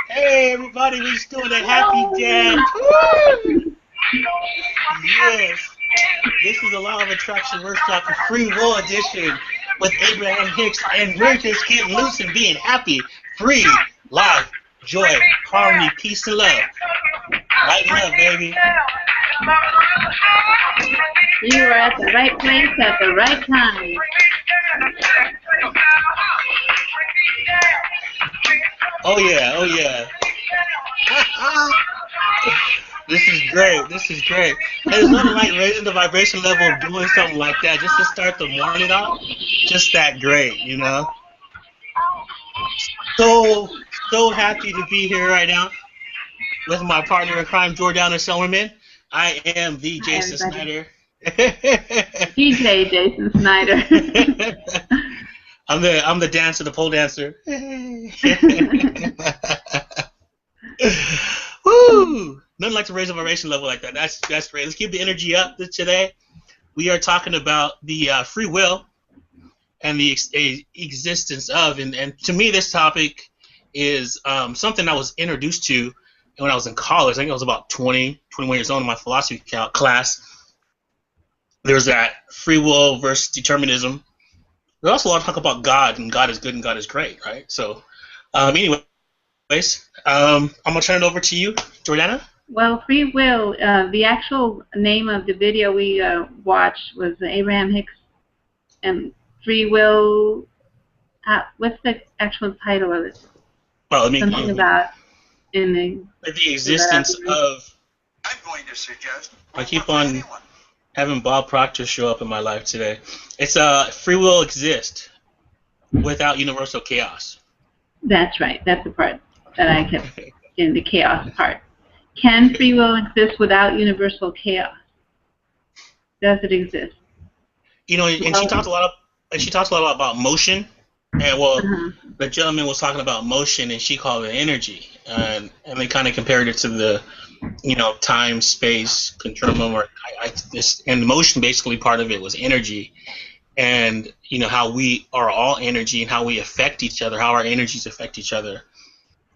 Hey everybody, we're just doing a happy dance. Woo! Yes, this is the Law of Attraction Workshop for Free Will Edition with Abraham Hicks, and we're just getting loose and being happy, free, life, joy, harmony, peace, and love. Lighten up, baby. You are at the right place at the right time. Oh yeah, oh yeah. This is great. This is great. There's nothing like raising the vibration level of doing something like that just to start the morning off. Just that great, you know. So happy to be here right now with my partner in crime, Jordana Silverman. I am the Jason Snyder. DJ Jason Snyder. I'm the dancer, the pole dancer. Woo! Nothing like to raise a vibration level like that. That's great. Let's keep the energy up today. We are talking about the free will and the existence of, and to me this topic is something I was introduced to when I was in college. I think I was about 21 years old in my philosophy class. There's that free will versus determinism. There's also a lot of talk about God, and God is good and God is great, right? So, anyways, I'm going to turn it over to you, Jordana. Well, free will, the actual name of the video we watched was Abraham Hicks and free will. What's the actual title of it? Well, I mean, something about in the existence of. I'm going to suggest. I keep on having Bob Proctor show up in my life today. It's free will exists without universal chaos. That's right. That's the part that I kept in, the chaos part. Can free will exist without universal chaos? Does it exist? You know, and she talked a lot about motion, and the gentleman was talking about motion, and she called it energy, and they kind of compared it to the, time, space continuum, and motion basically part of it was energy, and how we are all energy and how we affect each other, how our energies affect each other.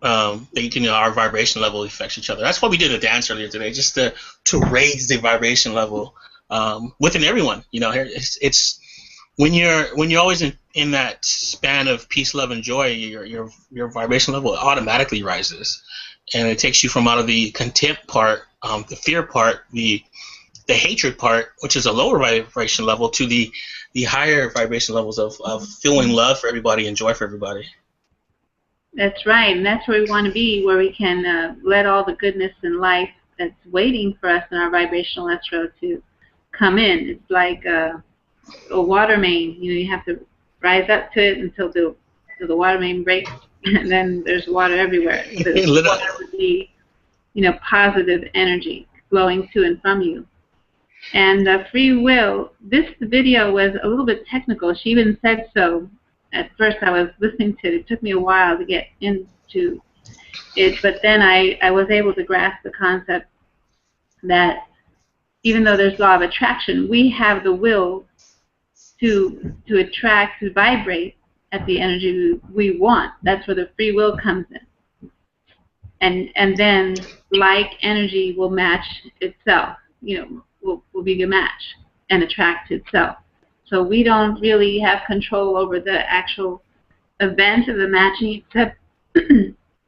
Our vibration level affects each other. That's why we did a dance earlier today, just to raise the vibration level within everyone. It's when you're always in that span of peace, love, and joy, your vibration level automatically rises, and it takes you from out of the contempt part, the fear part, the hatred part, which is a lower vibration level, to the higher vibration levels of feeling love for everybody and joy for everybody. That's right, and that's where we want to be, where we can let all the goodness in life that's waiting for us in our vibrational electro to come in. It's like a water main. You have to rise up to it until the water main breaks, and then there's water everywhere. So the water would be, positive energy flowing to and from you. And free will, this video was a little bit technical. She even said so. At first I was listening to it. It took me a while to get into it, but then I was able to grasp the concept that even though there's law of attraction, we have the will to attract, to vibrate at the energy we want. That's where the free will comes in. And then like energy will match itself, will be a match and attract itself. So we don't really have control over the actual event of the matching, except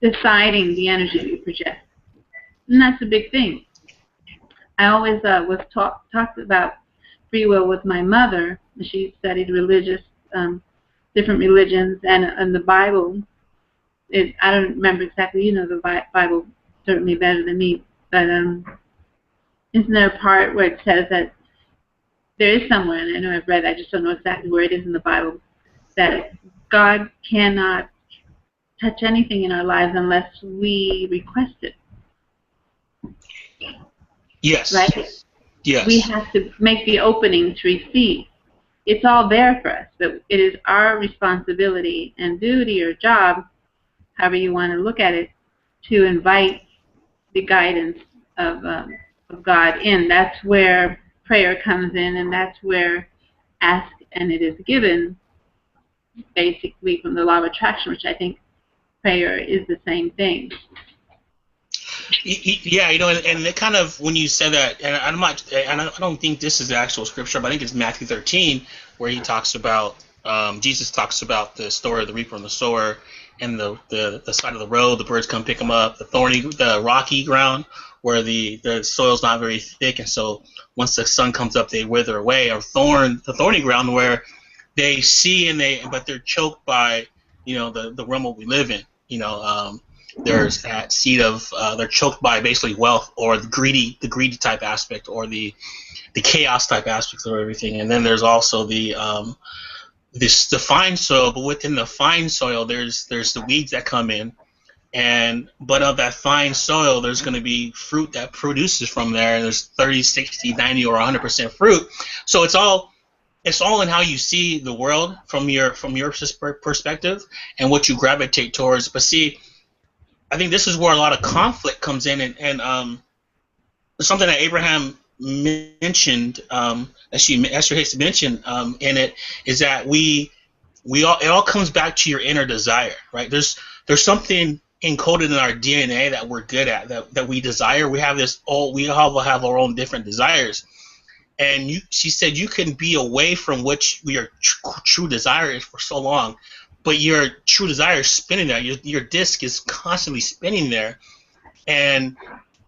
deciding the energy we project. And that's a big thing. I always was talked about free will with my mother. She studied different religions, and the Bible. I don't remember exactly. The Bible certainly better than me. But isn't there a part where it says that there is somewhere, and I know I've read, I just don't know exactly where it is in the Bible, that God cannot touch anything in our lives unless we request it. Yes. Right? Yes. We have to make the opening to receive. It's all there for us, but it is our responsibility and duty or job, however you want to look at it, to invite the guidance of God in. That's where prayer comes in, and that's where ask and it is given, basically from the law of attraction, which I think prayer is the same thing. Yeah, and it kind of, when you said that, and I don't think this is the actual scripture, but I think it's Matthew 13, where he talks about, Jesus talks about the story of the reaper and the sower, and the side of the road, the birds come pick them up, the rocky ground, where the soil's not very thick, and so once the sun comes up, they wither away, or the thorny ground, where they see but they're choked by, the realm we live in, there's that seed of they're choked by basically wealth, or the greedy type aspect, or the chaos type aspects of everything. And then there's also the fine soil, but within the fine soil there's the weeds that come in, but of that fine soil there's going to be fruit that produces from there, and there's 30, 60, 90, or 100% fruit. So it's all in how you see the world from your perspective and what you gravitate towards. But see, I think this is where a lot of conflict comes in, and something that Abraham mentioned, Esther Hicks mentioned in it, is that it all comes back to your inner desire, right? There's something encoded in our DNA that we're good at, that we desire. We all have our own different desires, and she said you can be away from what your true desire is for so long. But your true desire is spinning there. Your disc is constantly spinning there, and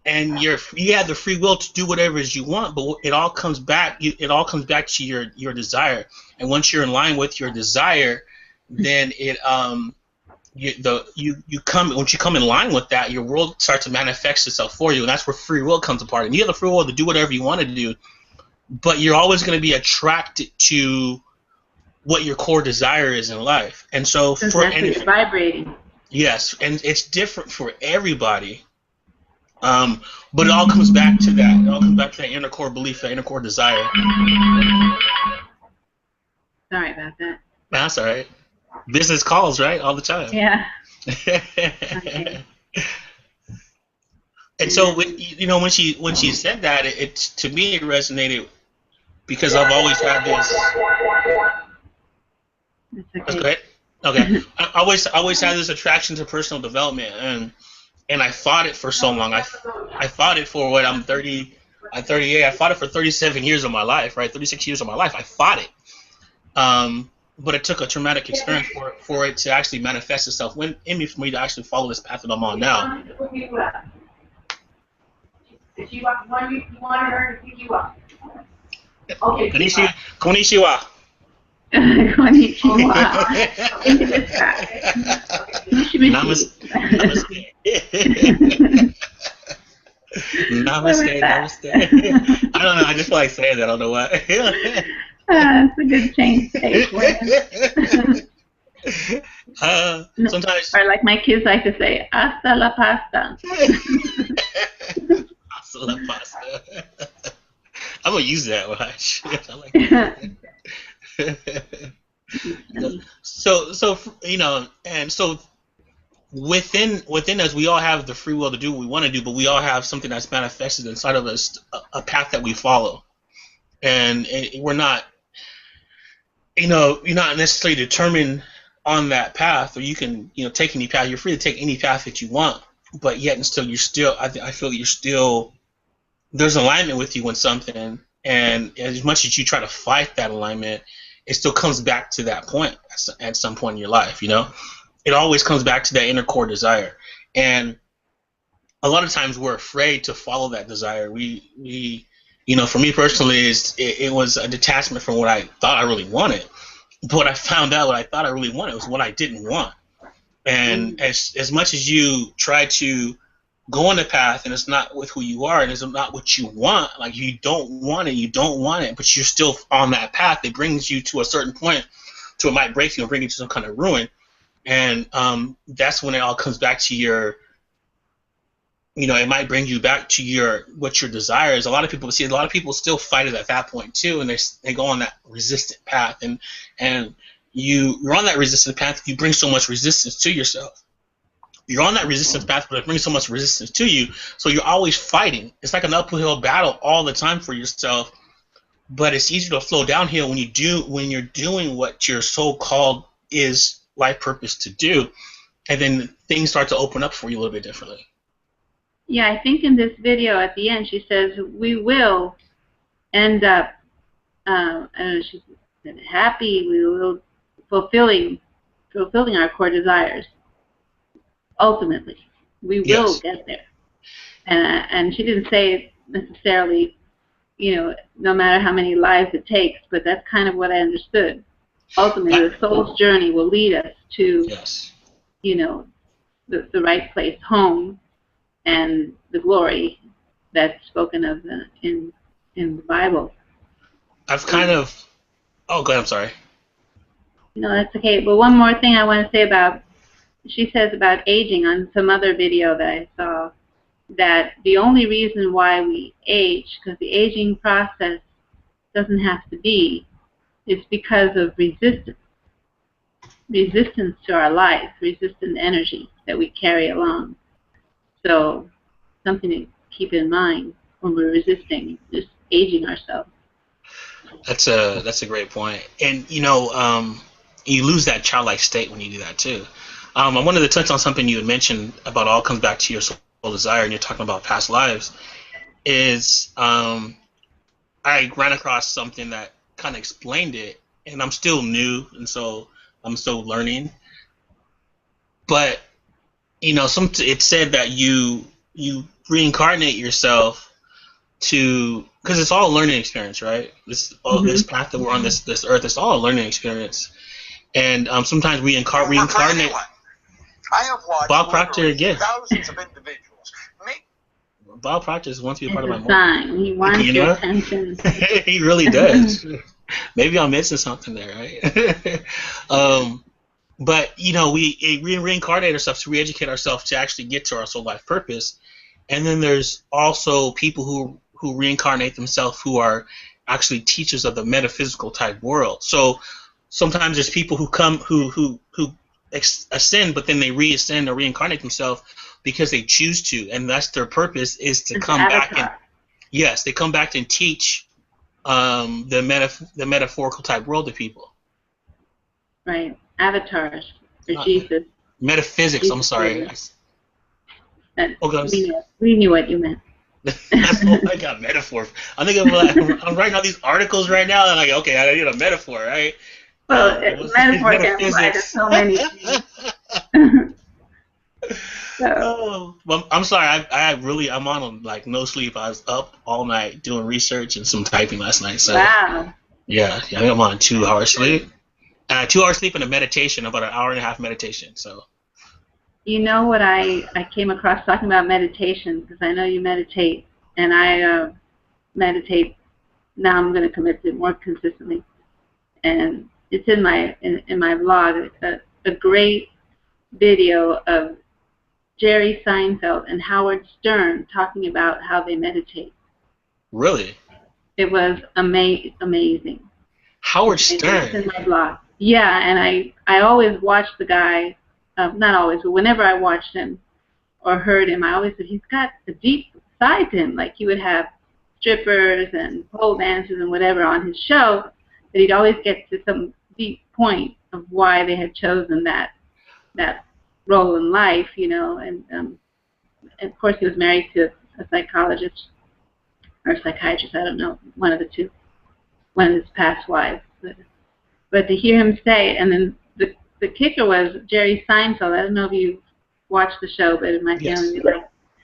you have the free will to do whatever it is you want. But it all comes back. It all comes back to your desire. And once you're in line with your desire, then once you come in line with that, your world starts to manifest itself for you, and that's where free will comes apart. And you have the free will to do whatever you want to do, but you're always going to be attracted to what your core desire is in life. And so it's vibrating. Yes, and it's different for everybody. But it all comes back to that. It all comes back to that inner core belief, that inner core desire. Sorry about that. That's all right. Business calls, right? All the time. Yeah. Okay. And so when she said that, it to me it resonated, because I've always had this. That's okay. Okay. I always had this attraction to personal development, and I fought it for so long. I fought it for I'm 30. I'm 38. I fought it for 37 years of my life, right? 36 years of my life. I fought it. But it took a traumatic experience for it to actually manifest itself in me, for me to actually follow this path that I'm on now. You wanted her to pick you up. Okay. Konnichiwa. Konnichiwa. Namaste. Namaste. I don't know. I just feel like saying that. I don't know why. It's a good change to take. Sometimes. Or like my kids like to say, hasta la pasta. Hasta la pasta. I'm going to use that. Watch. I like that. So and so within us, we all have the free will to do what we want to do, but we all have something that's manifested inside of us, a path that we follow, and we're not, you're not necessarily determined on that path, or you can, take any path. You're free to take any path that you want, but yet and still, I feel you're still, there's alignment with you in something, and as much as you try to fight that alignment, it still comes back to that point at some point in your life. It always comes back to that inner core desire, and a lot of times we're afraid to follow that desire. We for me personally, it was a detachment from what I thought I really wanted. But what I found out, what I thought I really wanted, was what I didn't want. And as much as you try to go on the path, and it's not with who you are, and it's not what you want, like you don't want it, but you're still on that path, it brings you to a certain point to it might break you and bring you to some kind of ruin. And that's when it all comes back to your, it might bring you back to what your desire is. A lot of people still fight it at that point too, and they go on that resistant path, and you're on that resistant path. You bring so much resistance to yourself, you're on that resistance path, but it brings so much resistance to you. So you're always fighting. It's like an uphill battle all the time for yourself. But it's easier to flow downhill when you're doing what your soul called is life purpose to do, and then things start to open up for you a little bit differently. Yeah, I think in this video at the end she says we will end up, I don't know, she said happy, we will fulfilling our core desires. Ultimately, we will get there, and she didn't say it necessarily, no matter how many lives it takes, but that's kind of what I understood. Ultimately, the soul's journey will lead us to, the right place, home, and the glory that's spoken of in the Bible. I've kind of... Oh, go ahead, I'm sorry. No, that's okay. But one more thing I want to say about, she says about aging on some other video that I saw, that the only reason why we age, because the aging process doesn't have to be, is because of resistance to our life, resistant energy that we carry along. So something to keep in mind when we're resisting, just aging ourselves. That's a great point. And you lose that childlike state when you do that too. I wanted to touch on something you had mentioned about all comes back to your soul desire, and you're talking about past lives. Is I ran across something that kind of explained it, and I'm still new, and so I'm still learning. But it said that you reincarnate yourself because it's all a learning experience, right? This path that we're on, this earth, it's all a learning experience, and sometimes we reincarnate. I have watched Bob Proctor again. thousands of individuals. Bob Proctor wants to be a part of my morning. He wants your attention. He really does. Maybe I'm missing something there, right? But we reincarnate ourselves to re-educate ourselves to actually get to our soul life purpose, and then there's also people who reincarnate themselves who are actually teachers of the metaphysical type world. So sometimes there's people who come who ascend, but then they reascend or reincarnate themselves because they choose to, and that's their purpose, is to come back and they come back and teach the metaphorical type world to people. Right, avatars for Jesus. Metaphysics. Jesus, I'm sorry. We knew what you meant. That's what I got metaphor. I'm thinking I'm writing all these articles right now, and I'm like, okay, I need a metaphor, right? Well, metaphor can apply to so many things. Well, I'm sorry. I'm on like no sleep. I was up all night doing research and some typing last night. So wow. Yeah, I think I'm on 2 hours sleep. 2 hours sleep and a meditation, about an hour and a half meditation. So. You know what I came across talking about meditation, because I know you meditate, and I meditate. Now I'm going to commit to it more consistently, and it's in my blog. A great video of Jerry Seinfeld and Howard Stern talking about how they meditate. Really? It was amazing. Howard Stern. It's in my blog. Yeah, and I always watch the guy. Not always, but whenever I watched him or heard him, I always said he's got a deep side to him. Like he would have strippers and pole dancers and whatever on his show, but he'd always get to some deep point of why they had chosen that role in life, and of course he was married to a psychologist or psychiatrist, I don't know, one of the two, one of his past wives. But to hear him say it, and then the kicker was Jerry Seinfeld. I don't know if you watched the show, but it might be on you.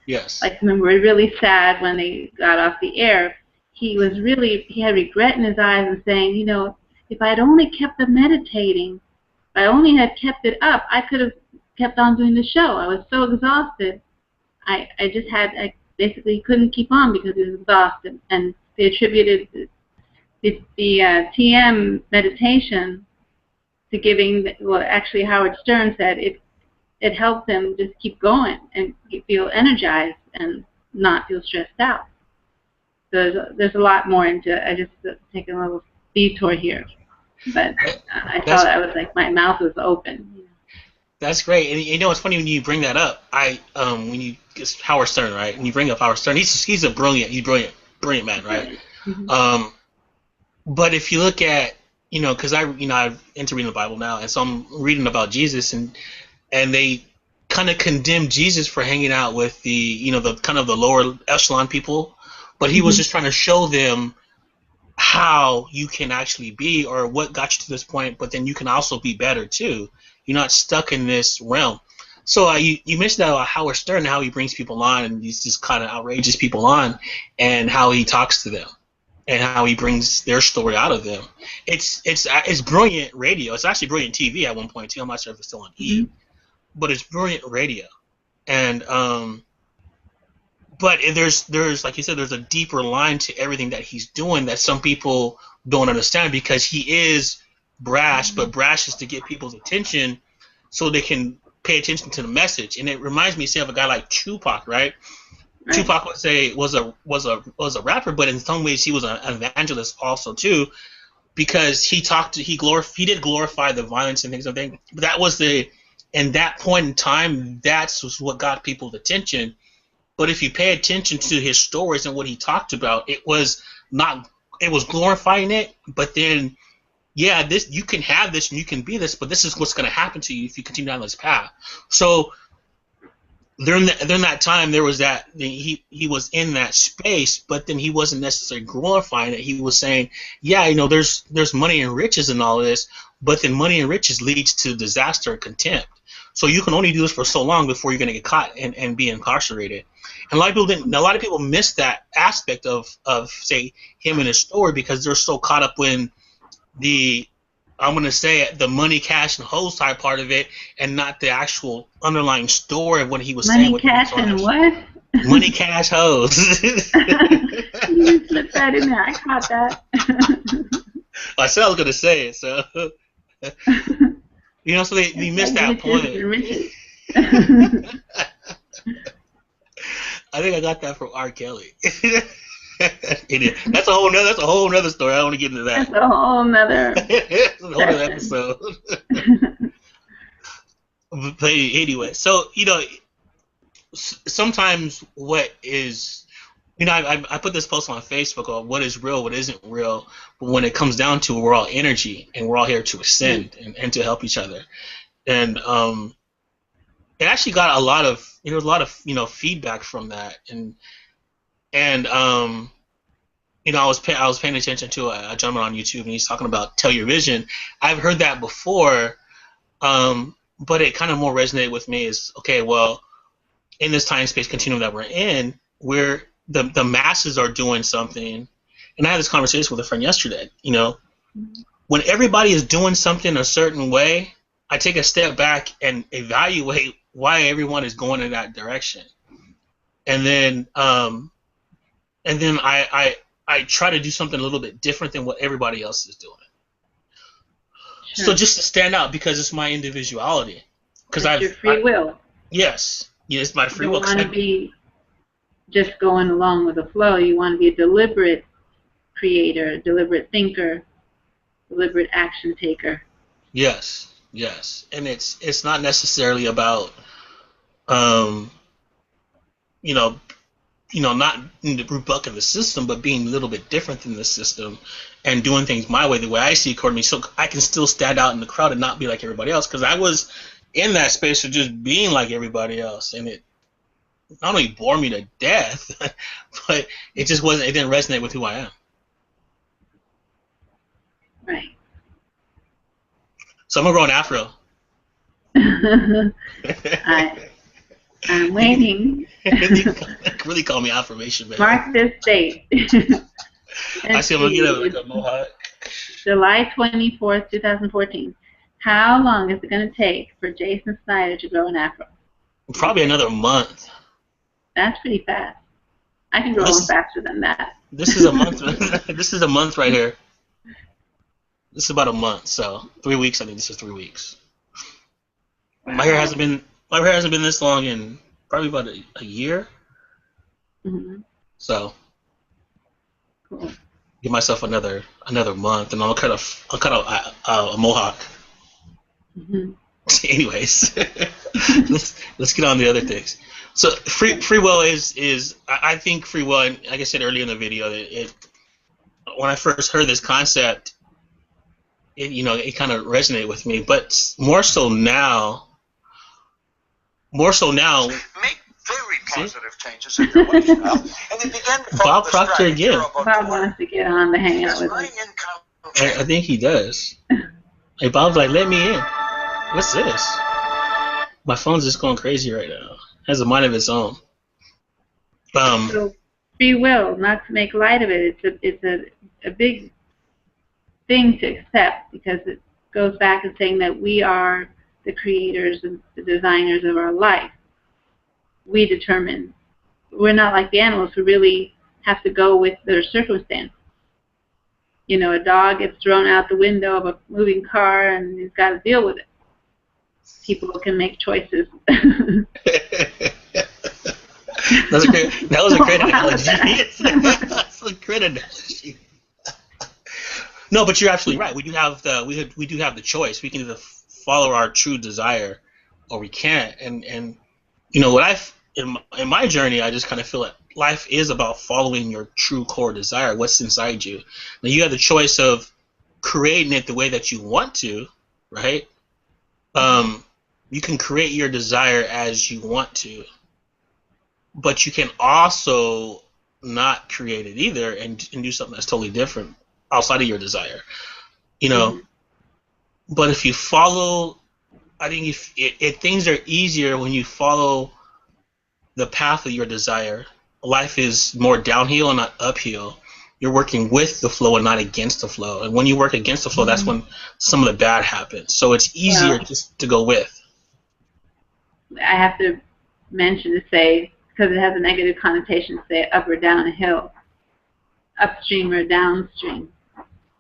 Yes. Like, we were really sad when they got off the air. He had regret in his eyes and saying, if I had only kept on meditating, if I only had kept it up, I could have kept on doing the show. I was so exhausted. I basically couldn't keep on because he was exhausted. And they attributed the TM meditation to giving, actually Howard Stern said it helped him just keep going and feel energized and not feel stressed out. So there's a lot more into it. I just taking a little detour here, but I thought I was like, my mouth was open. That's great. And you know, it's funny when you bring that up. When you it's Howard Stern, right? When you bring up Howard Stern, he's a brilliant man, right? Mm-hmm. But if you look at, because I'm into reading the Bible now, and so I'm reading about Jesus, and they kind of condemned Jesus for hanging out with the kind of the lower echelon people, but he was just trying to show them how you can actually be, or what got you to this point, but then you can also be better too. You're not stuck in this realm. So you mentioned that about Howard Stern and how he brings people on, and he's just kind of outrageous people on, and how he talks to them, and how he brings their story out of them. It's brilliant radio. It's actually brilliant TV at one point too. I'm not sure if it's still on E, but it's brilliant radio. And but there's like you said, there's a deeper line to everything that he's doing that some people don't understand, because he is brash, but brash is to get people's attention so they can pay attention to the message. And it reminds me, say, of a guy like Tupac, right? Tupac was a rapper, but in some ways he was an evangelist also too, because he did glorify the violence and things like that. But that was in that point in time, that's what got people's attention. But if you pay attention to his stories and what he talked about, it was glorifying it, but then, yeah, you can have this and you can be this, but this is what's going to happen to you if you continue down this path. So during that time, there was that he was in that space, but then he wasn't necessarily glorifying it. He was saying, yeah, there's money and riches and all this, but then money and riches leads to disaster and contempt. So you can only do this for so long before you're going to get caught and be incarcerated. And a lot of people miss that aspect of say him and his story, because they're so caught up in the money, cash, and hoes type part of it, and not the actual underlying story of what he was saying. Money, cash, and what? Money, cash, hoes. You slipped that in there. I caught that. I said I was going to say it, so. So they missed that point. I think I got that from R. Kelly. That's a whole nother story. I don't want to get into that. That's a whole nother episode. But anyway, so sometimes what is, I put this post on Facebook on what is real, what isn't real. But when it comes down to it, we're all energy, and we're all here to ascend and to help each other. And it actually got a lot of feedback from that, and I was paying attention to a gentleman on YouTube, and he's talking about tell your vision. I've heard that before, but it kind of more resonated with me is, okay, well, in this time space continuum that we're in, where the masses are doing something, and I had this conversation with a friend yesterday. When everybody is doing something a certain way, I take a step back and evaluate why everyone is going in that direction, and then I try to do something a little bit different than what everybody else is doing. Sure. So just to stand out, because it's my individuality. Because your free will. Yes, it's my free will. You want to be just going along with the flow. You want to be a deliberate creator, a deliberate thinker, deliberate action taker. Yes, and it's not necessarily about not rebucking the system, but being a little bit different than the system and doing things my way, the way I see it, according to me, so I can still stand out in the crowd and not be like everybody else. Because I was in that space of just being like everybody else, and it not only bore me to death, but it didn't resonate with who I am. Right. So I'm gonna grow an afro. I'm waiting. Really call me affirmation, man. Mark this date. I see. I'm gonna get a mohawk. July 24th, 2014. How long is it going to take for Jason Snyder to grow an afro? Probably another month. That's pretty fast. I can grow one faster than that. This is a month. This is a month right here. This is about a month. So 3 weeks. I think this is 3 weeks. Wow. My hair hasn't been this long in probably about a year. Mm-hmm. So cool. Give myself another month, and I'll cut a mohawk. Mm-hmm. Anyways, let's get on to the other things. So free will is I think free will, and like I said earlier in the video, it when I first heard this concept, it kind of resonated with me, but more so now. Make very positive changes in your lifestyle, and then begin to follow Bob the Proctor strategy again. of Bob wants to get on to hang out As with my us. income I think he does. Hey, Bob's like, let me in. What's this? My phone's just going crazy right now. It has a mind of its own. So free will, not to make light of it, it's a big thing to accept, because it goes back and saying that we are the creators and the designers of our life. We determine. We're not like the animals who really have to go with their circumstance. A dog gets thrown out the window of a moving car and he's got to deal with it. People can make choices. That was a great analogy. That's a great analogy. No, but you're absolutely right. We do have the choice. We can either follow our true desire, or we can't. And what in my journey, I just kind of feel like life is about following your true core desire, what's inside you. Now you have the choice of creating it the way that you want to, right? You can create your desire as you want to, but you can also not create it either and do something that's totally different outside of your desire. But if you follow, I think if things are easier when you follow the path of your desire. Life is more downhill and not uphill. You're working with the flow and not against the flow. And when you work against the flow, that's when some of the bad happens. So it's easier just to go with. I have to mention to say, because it has a negative connotation, to say up or down a hill, upstream or downstream.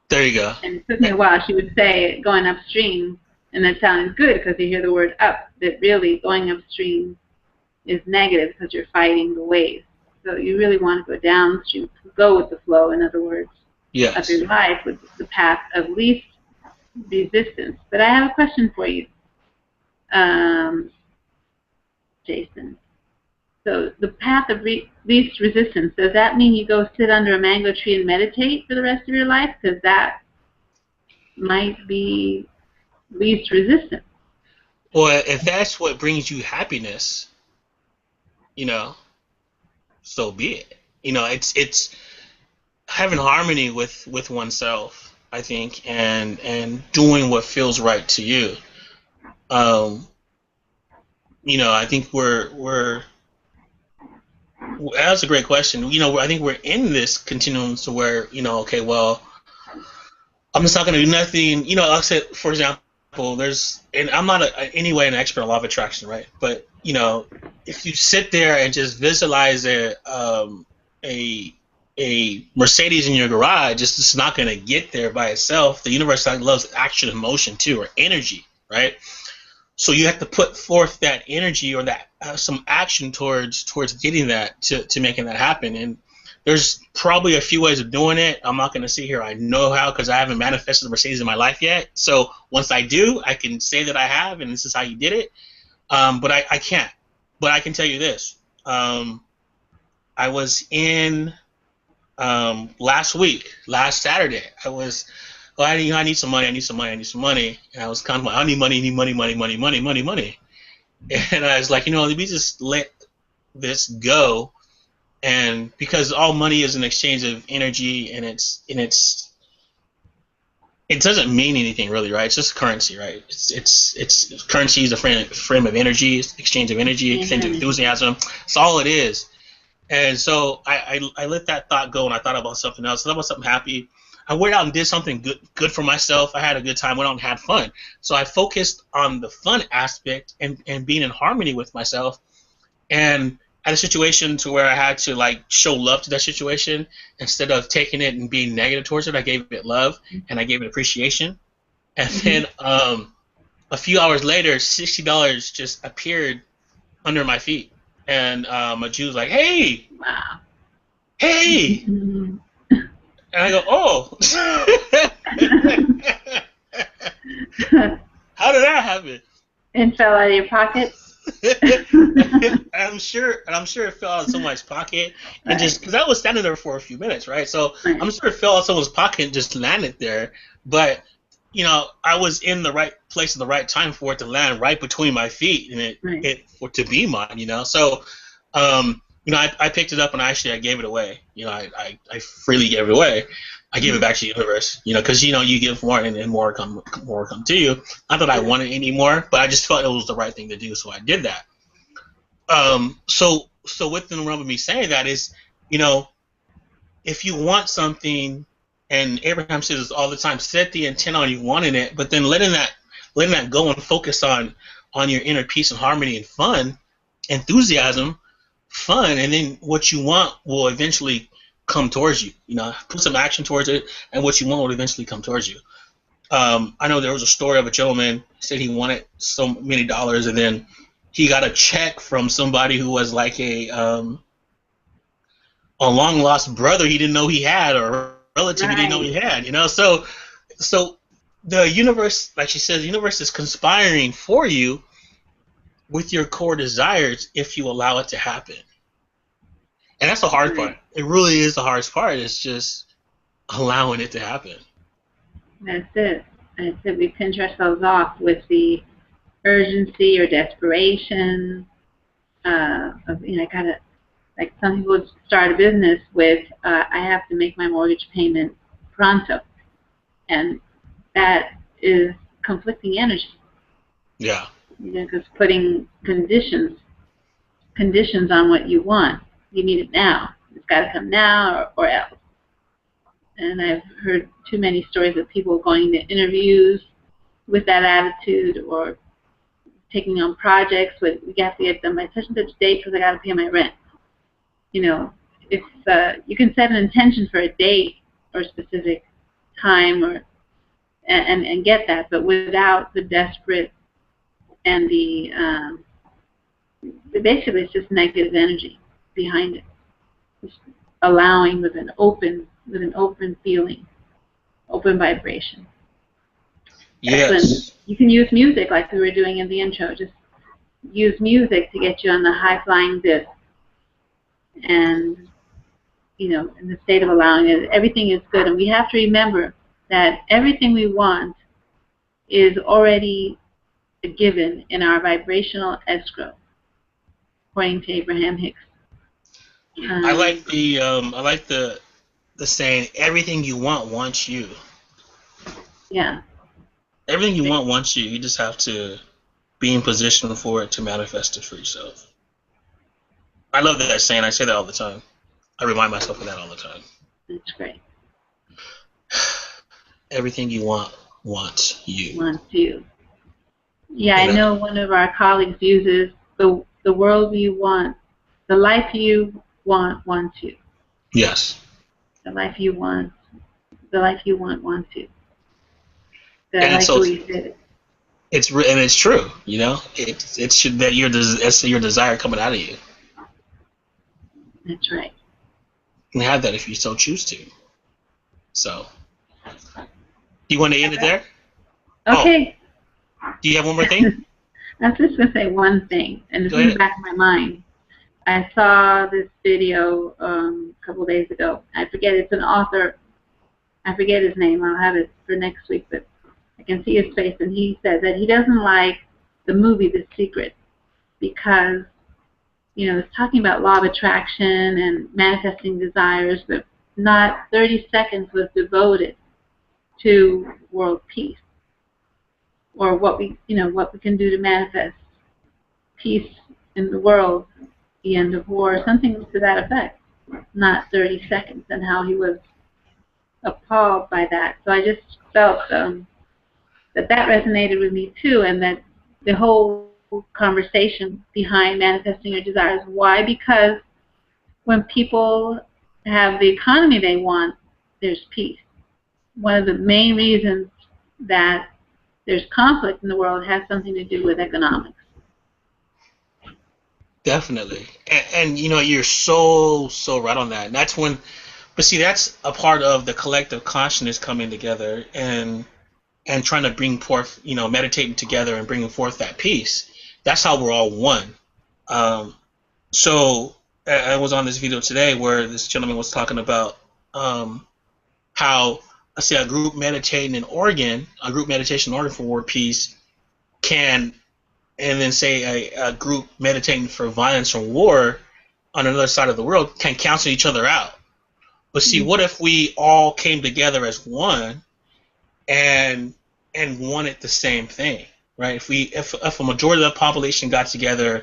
There you go. And it took me a while. She would say going upstream, and that sounded good because you hear the word up, but really going upstream is negative because you're fighting the waves. So you really want to go downstream, go with the flow, in other words, of your life with the path of least resistance. But I have a question for you, Jason. So the path of least resistance, does that mean you go sit under a mango tree and meditate for the rest of your life? Because that might be least resistance. Well, if that's what brings you happiness, so be it. It's having harmony with oneself, I think, and doing what feels right to you. I think we're that's a great question. I think we're in this continuum to where, okay, well, I'm just not going to do nothing. Like I said, for example, and I'm not anyway an expert on law of attraction, right? But, if you sit there and just visualize a Mercedes in your garage, it's not going to get there by itself. The universe loves action and motion too, or energy, right? So you have to put forth that energy or that some action towards getting that to making that happen. And there's probably a few ways of doing it. I'm not going to sit here. I know how, because I haven't manifested the Mercedes in my life yet. So once I do, I can say that I have, and this is how you did it. But I can't. But I can tell you this. I was in last Saturday. I need some money. And I was kind of like, I need money. And I was like, let me just let this go. And because all money is an exchange of energy, and it doesn't mean anything really, right? It's just currency, right? It's currency is a frame of energy, it's exchange of energy, exchange of enthusiasm. It's all it is. And so I let that thought go, and I thought about something else. I thought about something happy. I went out and did something good for myself. I had a good time, went out and had fun. So I focused on the fun aspect and being in harmony with myself. And I had a situation to where I had to show love to that situation. Instead of taking it and being negative towards it, I gave it love and I gave it appreciation. And then a few hours later, $60 just appeared under my feet. And a Jew was like, "Hey, wow, hey!" And I go, "Oh, how did that happen?" And fell out of your pocket? I'm sure it fell out of someone's pocket, and just because I was standing there for a few minutes, right? So I'm sure it fell out of someone's pocket and just landed there. But I was in the right place at the right time for it to land right between my feet, and it for to be mine. So, I picked it up and I gave it away. I freely gave it away. I gave it back to the universe, because you give more and more come to you. Not that I wanted any more, but I just felt it was the right thing to do, so I did that. So within the realm of me saying that is, if you want something, and Abraham says this all the time, set the intent on you wanting it, but then letting that go and focus on your inner peace and harmony and fun, enthusiasm, fun, and then what you want will eventually come towards you. Put some action towards it, and what you want will eventually come towards you. I know there was a story of a gentleman said he wanted so many dollars, and then he got a check from somebody who was like a long lost brother he didn't know he had, or a relative he didn't know he had. So the universe, like she says, the universe is conspiring for you with your core desires if you allow it to happen. And that's the hard part. It really is the hardest part. It's just allowing it to happen. That's it. We pinch ourselves off with the urgency or desperation of, I gotta, like some people start a business with, I have to make my mortgage payment pronto. And that is conflicting energy. Yeah. Because putting conditions on what you want. You need it now. It's got to come now or else. And I've heard too many stories of people going to interviews with that attitude, or taking on projects with, we have to get them by such and such date because I got to pay my rent. If you can set an intention for a date or a specific time, and get that, but without the desperate and the basically it's just negative energy behind it. Just allowing with an open feeling, open vibration. Yes. Excellent. You can use music like we were doing in the intro. Just use music to get you on the high flying disc. And in the state of allowing it, everything is good. And we have to remember that everything we want is already given in our vibrational escrow, according to Abraham Hicks. I like the saying, everything you want wants you. Yeah. Everything you want wants you. You just have to be in position for it to manifest it for yourself. I love that saying. I say that all the time. I remind myself of that all the time. That's great. Everything you want wants you. Wants you. Yeah, I know one of our colleagues uses the world you want, the life you want wants you. Yes. The life you want wants you. And so it's true. It's your desire coming out of you. That's right. You can have that if you so choose to. So, do you want to end it there? Okay. Oh. Do you have one more thing? I was just going to say one thing, and it's in the back of my mind. I saw this video a couple days ago. I forget, it's an author. I forget his name. I'll have it for next week, but I can see his face, and he said that he doesn't like the movie The Secret because, it's talking about law of attraction and manifesting desires, but not 30 seconds was devoted to world peace, or what we can do to manifest peace in the world, the end of war, something to that effect. Not 30 seconds, and how he was appalled by that. So I just felt that resonated with me too, and that the whole conversation behind manifesting your desires. Why? Because when people have the economy they want, there's peace. One of the main reasons that there's conflict in the world has something to do with economics. Definitely. And you're so right on that. And that's when, but see, that's a part of the collective consciousness coming together and and trying to bring forth, meditating together and bringing forth that peace. That's how we're all one. So I was on this video today where this gentleman was talking about how, let's say, a group meditation in Oregon for world peace can, and then say a group meditating for violence or war on another side of the world can cancel each other out. But see, what if we all came together as one and wanted the same thing, right? If a majority of the population got together,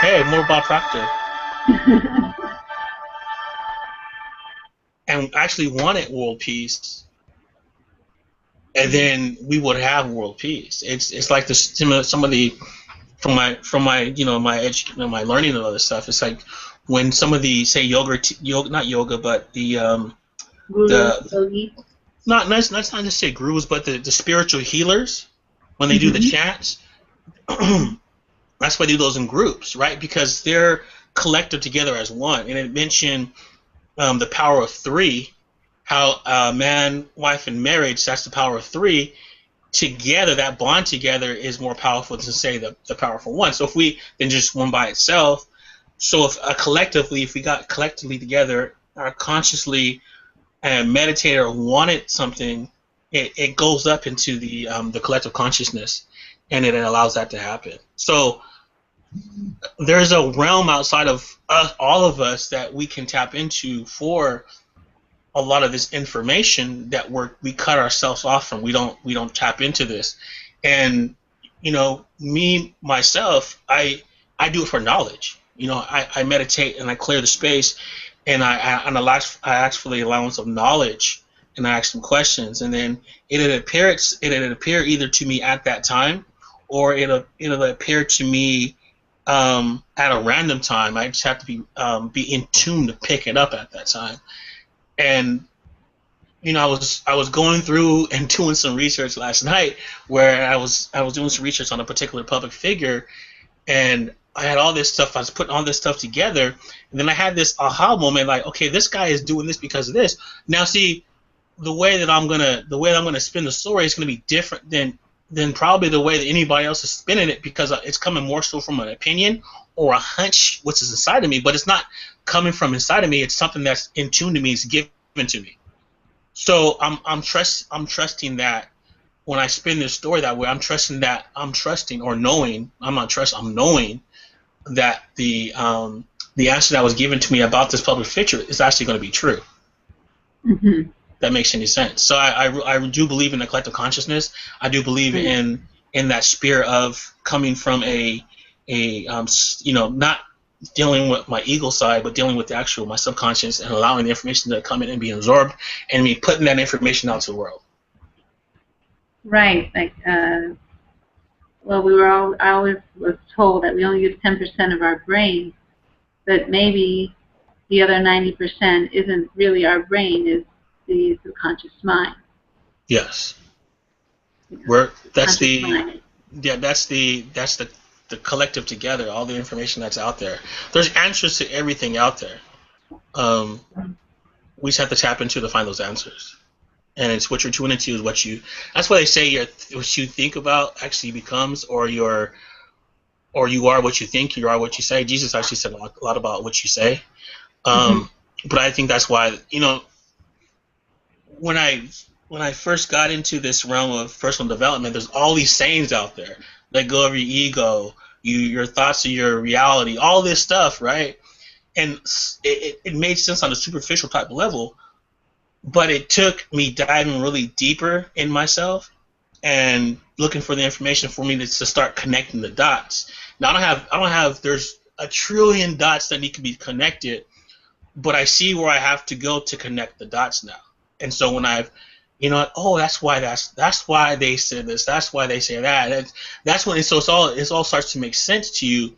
hey, more Bob Proctor, and actually wanted world peace, and then we would have world peace. It's like some of the from my my learning and other stuff. It's like when some of the, say, not yoga, but the not to say gurus, but the spiritual healers, when they do the chants, that's why they do those in groups, right? Because they're collective together as one. And it mentioned the power of three, how man, wife, and marriage, that's the power of three. Together, that bond together is more powerful than, say, the powerful one. So if we, than just one by itself. So if we got collectively together, consciously and meditated or wanted something, it goes up into the collective consciousness, and it allows that to happen. So there's a realm outside of us, all of us, that we can tap into for a lot of this information that we cut ourselves off from. We don't tap into this. And me myself, I do it for knowledge. I meditate and I clear the space, and I ask for the allowance of knowledge, and I ask some questions, and then it'll appear either to me at that time, or it'll appear to me at a random time. I just have to be in tune to pick it up at that time. And I was going through and doing some research last night, where I was doing some research on a particular public figure, and I had all this stuff. I was putting all this stuff together, and then I had this aha moment, like, okay, this guy is doing this because of this. Now, see, the way that I'm gonna spin the story is gonna be different than probably the way that anybody else is spinning it, because it's coming more so from an opinion or a hunch, which is inside of me, but it's not coming from inside of me. It's something that's in tune to me. It's given to me. So I'm trusting that when I spin this story that way, I'm knowing that the answer that was given to me about this public figure is actually going to be true. Mm-hmm. That makes any sense. So I do believe in the collective consciousness. I do believe in that spirit of coming from a not dealing with my ego side, but dealing with the actual my subconscious, and allowing the information to come in and be absorbed, and me putting that information out to the world. Right. Like, I always was told that we only use 10% of our brain, but maybe the other 90% isn't really our brain, is the subconscious mind. Yes. That's the collective together, all the information that's out there. There's answers to everything out there. We just have to tap into to find those answers. And it's what you're tuning into is what you. That's why they say what you think about actually becomes, or you are what you think. You are what you say. Jesus actually said a lot about what you say. But I think that's why when I first got into this realm of personal development, there's all these sayings out there. Let go of your ego. Your thoughts are your reality. All this stuff, right? And it made sense on a superficial type of level. But it took me diving really deeper in myself and looking for the information for me to start connecting the dots. Now I don't have there's a trillion dots that need to be connected, but I see where I have to go to connect the dots now. And so when I've that's why they said this, that's why they say that. That's when it all starts to make sense to you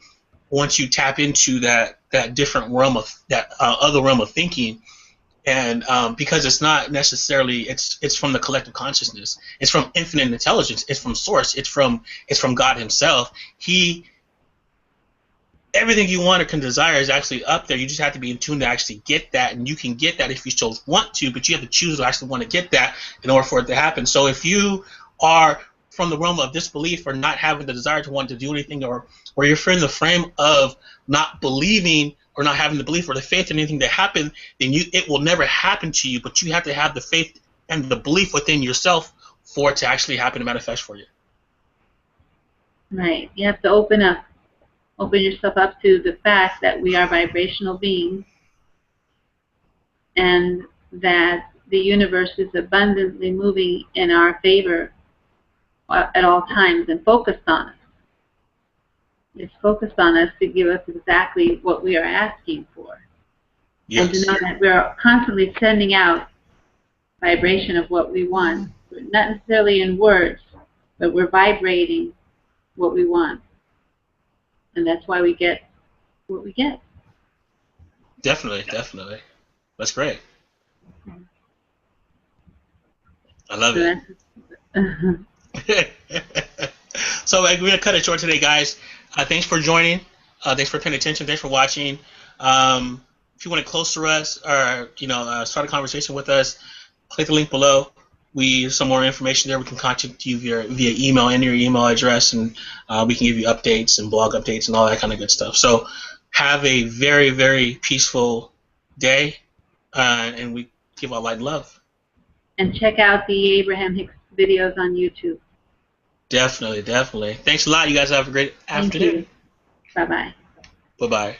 once you tap into that different realm of that other realm of thinking. And because it's not necessarily it's from the collective consciousness, it's from infinite intelligence, it's from source, it's from God Himself. He everything you want or can desire is actually up there. You just have to be in tune to actually get that, and you can get that if you still want to, but you have to choose to actually want to get that in order for it to happen. So if you are from the realm of disbelief or not having the desire to want to do anything, or you're in the frame of not believing or not having the belief or the faith in anything that happened, then it will never happen to you, but you have to have the faith and the belief within yourself for it to actually happen and manifest for you. Right. You have to open yourself up to the fact that we are vibrational beings and that the universe is abundantly moving in our favor at all times and focused on us. It's focused on us to give us exactly what we are asking for. Yes. And to know that we're constantly sending out vibration of what we want, not necessarily in words, but we're vibrating what we want. And that's why we get what we get. Definitely. That's great. I love it. So we're going to cut it short today, guys. Thanks for joining. Thanks for paying attention. Thanks for watching. If you want to close to us or start a conversation with us, click the link below. Some more information there. We can contact you via email, enter your email address, and we can give you updates and blog updates and all that kind of good stuff. So have a very, very peaceful day, and we give our light and love. And check out the Abraham Hicks videos on YouTube. Definitely. Thanks a lot. You guys have a great afternoon. Bye-bye. Bye-bye.